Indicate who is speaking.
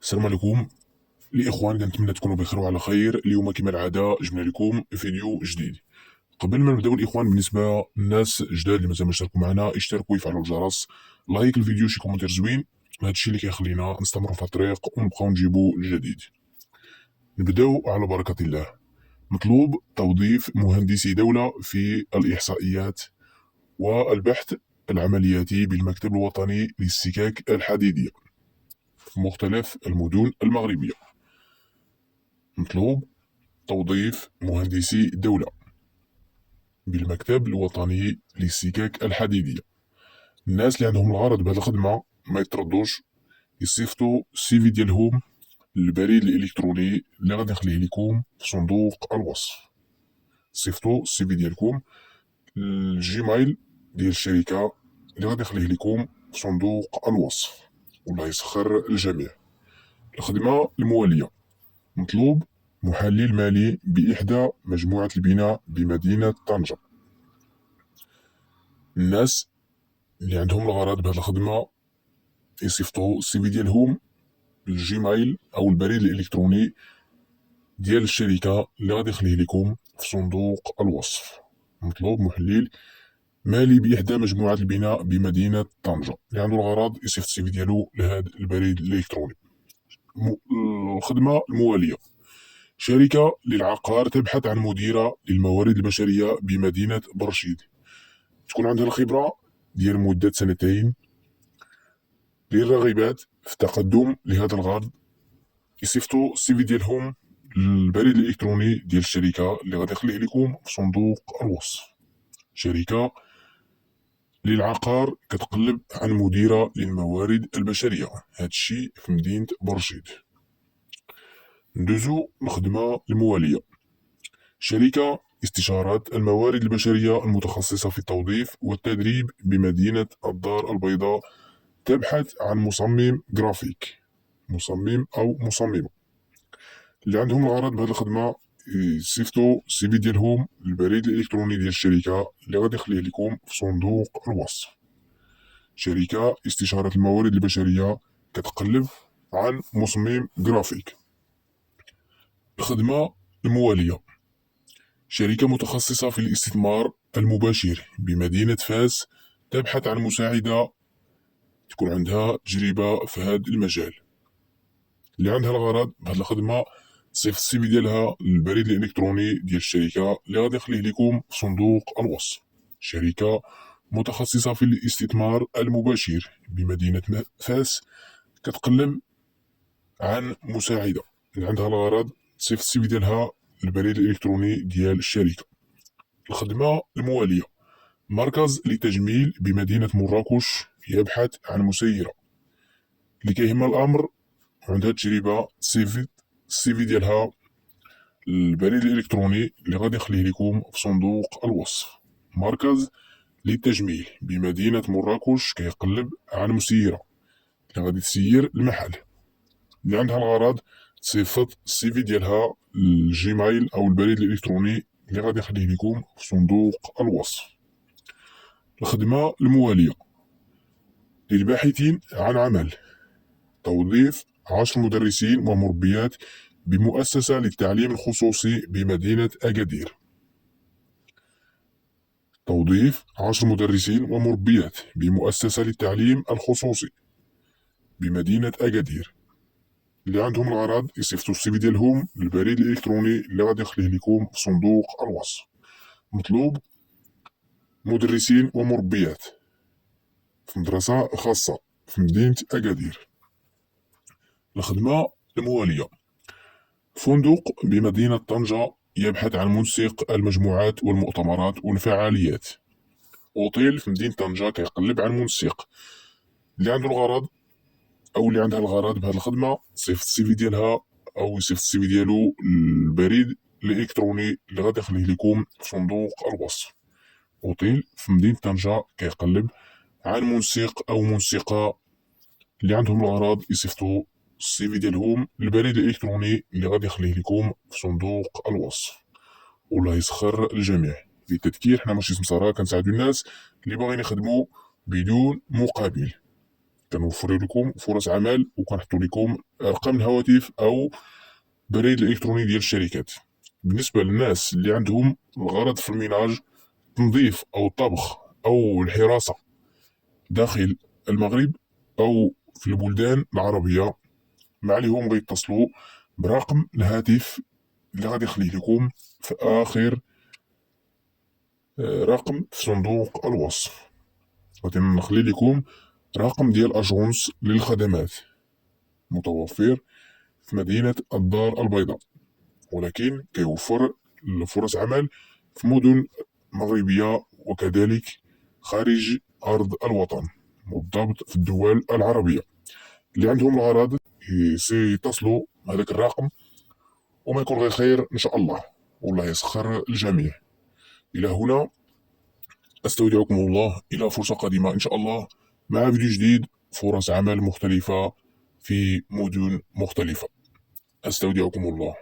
Speaker 1: السلام عليكم الاخوان، كنتمنى تكونوا بخير وعلى خير. اليوم كما العاده جبنا لكم فيديو جديد. قبل ما نبداو الاخوان، بالنسبه للناس الجداد اللي مازال ما اشتركوا معنا يشتركوا ويفعلوا الجرس، لايك الفيديو، شي كومنتير زوين. هذا الشيء اللي كيخلينا نستمروا في الطريق ونبقاو نجيبوا الجديد. نبداو على بركه الله. مطلوب توظيف مهندسي دوله في الاحصائيات والبحث العملياتي بالمكتب الوطني للسكك الحديديه في مختلف المدن المغربيه. مطلوب توظيف مهندسي الدولة بالمكتب الوطني للسكك الحديدية. الناس اللي عندهم الغرض بهذه الخدمة ما يتردوش، يصيفطوا السي في ديالهم للبريد الإلكتروني اللي غادي نخليه لكم في صندوق الوصف. صيفطوا السي في ديالكم للجيميل ديال الشركة اللي غادي نخليه لكم في صندوق الوصف. والله يسخر الجميع. الخدمة الموالية: مطلوب محلل مالي بإحدى مجموعة البناء بمدينة طنجة. الناس اللي عندهم الغرض بهذه الخدمة يصيفطوا السي في ديالهم للجيميل أو البريد الإلكتروني ديال الشركة اللي غادي نخليه لكم في صندوق الوصف. مطلوب محلل مالي بإحدى مجموعة البناء بمدينة طنجة. اللي عنده الغرض يصيفط السي في ديالو لهذا البريد الإلكتروني. الخدمة الموالية: شركة للعقار تبحث عن مديرة للموارد البشرية بمدينة برشيد، تكون عندها الخبرة ديال مدة 2 سنين. للراغبات في التقدم لهذا الغرض يصيفطوا السي في ديالهم للبريد الإلكتروني ديال الشركة اللي غادي نخليه لكم في صندوق الوصف. شركة للعقار كتقلب عن مديرة للموارد البشرية، هذا الشيء في مدينة برشيد. ندوزو الخدمة الموالية: شركة استشارات الموارد البشرية المتخصصة في التوظيف والتدريب بمدينة الدار البيضاء تبحث عن مصمم جرافيك، مصمم أو مصممة. اللي عندهم الغرض بهذه الخدمة يصيفطوا السي في ديالهم للبريد الإلكتروني ديال الشركة اللي غادي نخليه لكم في صندوق الوصف. شركة استشارة الموارد البشرية كتقلب عن مصمم جرافيك. الخدمة الموالية: شركة متخصصة في الاستثمار المباشر بمدينة فاس تبحث عن مساعدة تكون عندها تجربة في هذا المجال. اللي عندها الغرض بهذه الخدمة تصيفط السي في ديالها للبريد الإلكتروني ديال الشركة اللي غادي نخليه لكم في صندوق الوصف. شركة متخصصة في الاستثمار المباشر بمدينة فاس كتقلب عن مساعدة. اللي عندها الغرض تصيفط السي في ديالها للبريد الإلكتروني ديال الشركة. الخدمة الموالية: مركز لتجميل بمدينة مراكش يبحث عن مسيرة. اللي كيهمها الأمر وعندها تجربة تصيفط السي في ديالها البريد الإلكتروني اللي غادي نخليه لكم في صندوق الوصف. مركز للتجميل بمدينة مراكش كيقلب عن مسيرة اللي غادي تسير المحل. اللي عندها الغرض تصيفط السي في ديالها الجيميل أو البريد الإلكتروني اللي غادي نخليه لكم في صندوق الوصف. الخدمة الموالية: للباحثين عن عمل توظيف 10 مدرسين ومربيات بمؤسسة للتعليم الخصوصي بمدينة أكادير. توظيف 10 مدرسين ومربيات بمؤسسة للتعليم الخصوصي بمدينة أكادير. اللي عندهم الغرض يصيفطوا السي في ديالهم للبريد الإلكتروني اللي غادي نخليه لكم في صندوق الوصف. مطلوب مدرسين ومربيات في مدرسة خاصة في مدينة أكادير. الخدمة الموالية: فندق بمدينة طنجة يبحث عن منسق المجموعات والمؤتمرات والفعاليات. أوتيل في مدينة طنجة كيقلب عن منسق. اللي عنده الغرض أو اللي عندها الغرض بهذه الخدمة صيفط السي في ديالها أو يصيفط السي في ديالو البريد الإلكتروني اللي غادي نخليه لكم في صندوق الوصف. أوتيل في مدينة طنجة كيقلب عن منسق أو منسقة. اللي عندهم الغرض يصيفطوا السي في ديالهم البريد الإلكتروني اللي غادي نخليه لكم في صندوق الوصف. والله يسخر الجميع. للتذكير حنا ماشي سمسارة، كنساعدوا الناس اللي باغيين يخدموا بدون مقابل. كنوفر لكم فرص عمل وكنحطوا لكم ارقام الهواتف او بريد الالكتروني ديال الشركات. بالنسبه للناس اللي عندهم الغرض في الميناج، التنظيف او الطبخ او الحراسه داخل المغرب او في البلدان العربيه، ما عليهم غير يتصلوا برقم الهاتف اللي غادي نخليه لكم في اخر رقم في صندوق الوصف. غادي نخلي لكم رقم ديال اجونس للخدمات متوفر في مدينة الدار البيضاء، ولكن كيوفر فرص عمل في مدن مغربية وكذلك خارج أرض الوطن، وبالضبط في الدول العربية. اللي عندهم الغرض سيتصلوا هذاك الرقم، وما يكون غير خير إن شاء الله، والله يسخر الجميع. إلى هنا أستودعكم الله، إلى فرصة قادمة إن شاء الله مع فيديو جديد، فرص عمل مختلفة في مدن مختلفة. أستودعكم الله.